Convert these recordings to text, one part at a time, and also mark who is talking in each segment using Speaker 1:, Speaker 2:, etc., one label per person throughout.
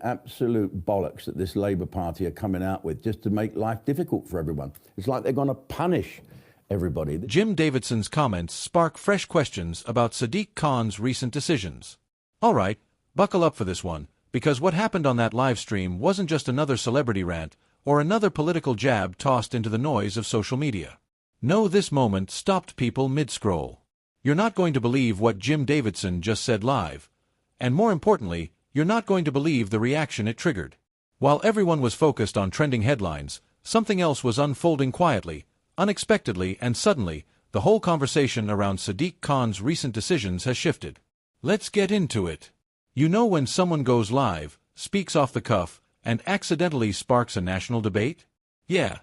Speaker 1: Absolute bollocks that this Labour Party are coming out with just to make life difficult for everyone. It's like they're going to punish everybody.
Speaker 2: Jim Davidson's comments spark fresh questions about Sadiq Khan's recent decisions. All right, buckle up for this one, because what happened on that live stream wasn't just another celebrity rant or another political jab tossed into the noise of social media. No, this moment stopped people mid-scroll. You're not going to believe what Jim Davidson just said live, and more importantly, you're not going to believe the reaction it triggered. While everyone was focused on trending headlines, something else was unfolding quietly, unexpectedly, and suddenly, the whole conversation around Sadiq Khan's recent decisions has shifted. Let's get into it. You know when someone goes live, speaks off the cuff, and accidentally sparks a national debate? Yeah,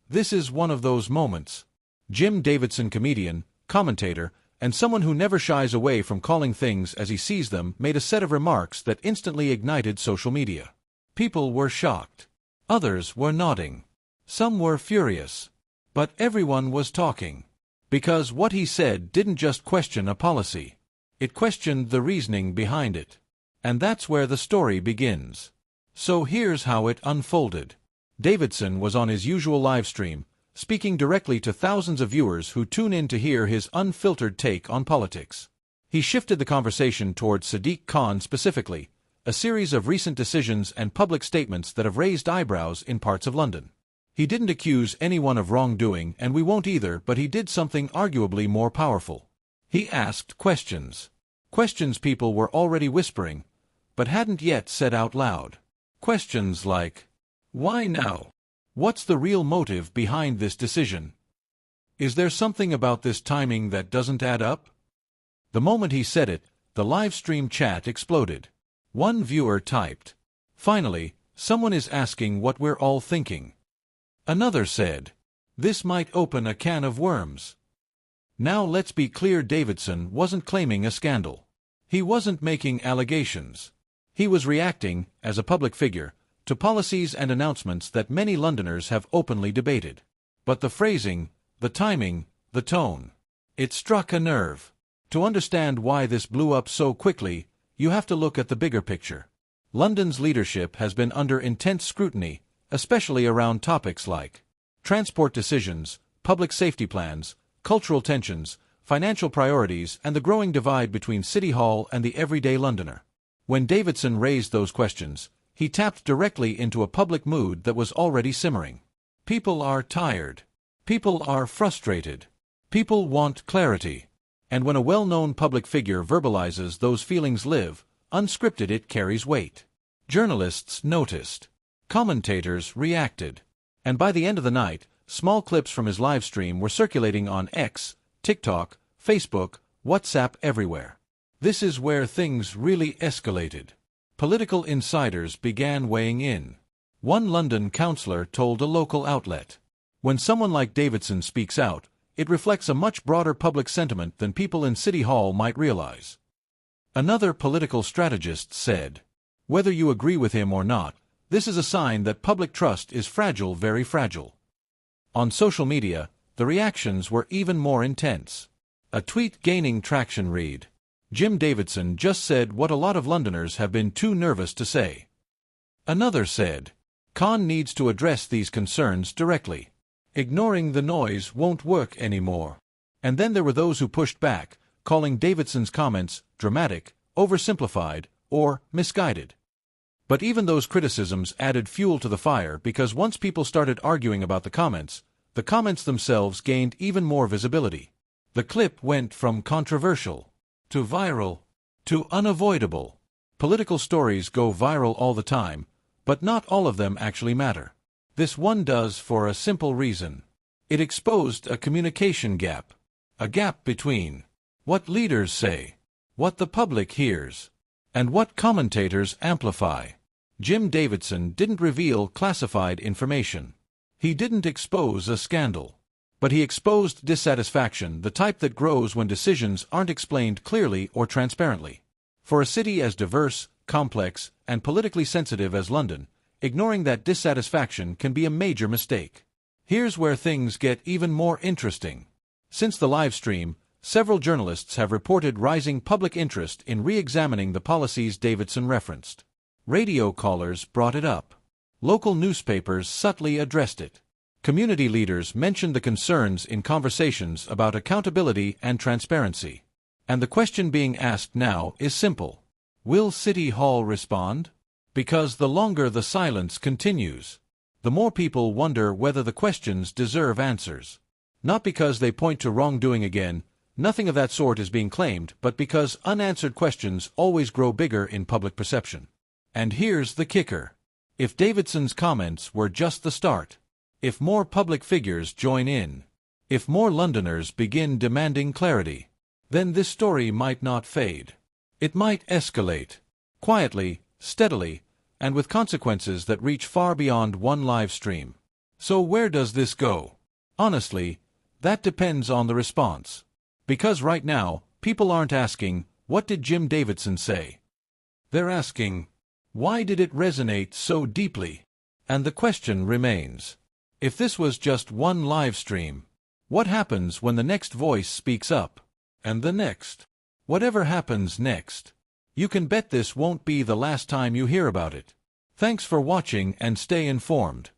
Speaker 2: this is one of those moments. Jim Davidson, comedian, commentator, and someone who never shies away from calling things as he sees them, made a set of remarks that instantly ignited social media. People were shocked. Others were nodding. Some were furious. But everyone was talking. Because what he said didn't just question a policy. It questioned the reasoning behind it. And that's where the story begins. So here's how it unfolded. Davidson was on his usual live stream, speaking directly to thousands of viewers who tune in to hear his unfiltered take on politics. He shifted the conversation towards Sadiq Khan specifically, a series of recent decisions and public statements that have raised eyebrows in parts of London. He didn't accuse anyone of wrongdoing, and we won't either, but he did something arguably more powerful. He asked questions. Questions people were already whispering, but hadn't yet said out loud. Questions like, why now? What's the real motive behind this decision? Is there something about this timing that doesn't add up? The moment he said it, the live stream chat exploded. One viewer typed, "Finally, someone is asking what we're all thinking." Another said, "This might open a can of worms." Now let's be clear, Davidson wasn't claiming a scandal. He wasn't making allegations. He was reacting, as a public figure, to policies and announcements that many Londoners have openly debated. But the phrasing, the timing, the tone, it struck a nerve. To understand why this blew up so quickly, you have to look at the bigger picture. London's leadership has been under intense scrutiny, especially around topics like transport decisions, public safety plans, cultural tensions, financial priorities, and the growing divide between City Hall and the everyday Londoner. When Davidson raised those questions, he tapped directly into a public mood that was already simmering. People are tired. People are frustrated. People want clarity. And when a well-known public figure verbalizes those feelings live, unscripted, it carries weight. Journalists noticed. Commentators reacted. And by the end of the night, small clips from his live stream were circulating on X, TikTok, Facebook, WhatsApp, everywhere. This is where things really escalated. Political insiders began weighing in. One London councillor told a local outlet, "When someone like Davidson speaks out, it reflects a much broader public sentiment than people in City Hall might realize." Another political strategist said, "Whether you agree with him or not, this is a sign that public trust is fragile, very fragile." On social media, the reactions were even more intense. A tweet gaining traction read, "Jim Davidson just said what a lot of Londoners have been too nervous to say." Another said, "Khan needs to address these concerns directly. Ignoring the noise won't work anymore." And then there were those who pushed back, calling Davidson's comments dramatic, oversimplified, or misguided. But even those criticisms added fuel to the fire, because once people started arguing about the comments themselves gained even more visibility. The clip went from controversial to viral, to unavoidable. Political stories go viral all the time, but not all of them actually matter. This one does, for a simple reason. It exposed a communication gap. A gap between what leaders say, what the public hears, and what commentators amplify. Jim Davidson didn't reveal classified information. He didn't expose a scandal. But he exposed dissatisfaction, the type that grows when decisions aren't explained clearly or transparently. For a city as diverse, complex, and politically sensitive as London, ignoring that dissatisfaction can be a major mistake. Here's where things get even more interesting. Since the live stream, several journalists have reported rising public interest in re-examining the policies Davidson referenced. Radio callers brought it up. Local newspapers subtly addressed it. Community leaders mentioned the concerns in conversations about accountability and transparency. And the question being asked now is simple. Will City Hall respond? Because the longer the silence continues, the more people wonder whether the questions deserve answers. Not because they point to wrongdoing again, nothing of that sort is being claimed, but because unanswered questions always grow bigger in public perception. And here's the kicker. If Davidson's comments were just the start, if more public figures join in, if more Londoners begin demanding clarity, then this story might not fade. It might escalate, quietly, steadily, and with consequences that reach far beyond one live stream. So where does this go? Honestly, that depends on the response. Because right now, people aren't asking, "What did Jim Davidson say?" They're asking, "Why did it resonate so deeply?" And the question remains, if this was just one live stream, what happens when the next voice speaks up? And the next? Whatever happens next, you can bet this won't be the last time you hear about it. Thanks for watching and stay informed.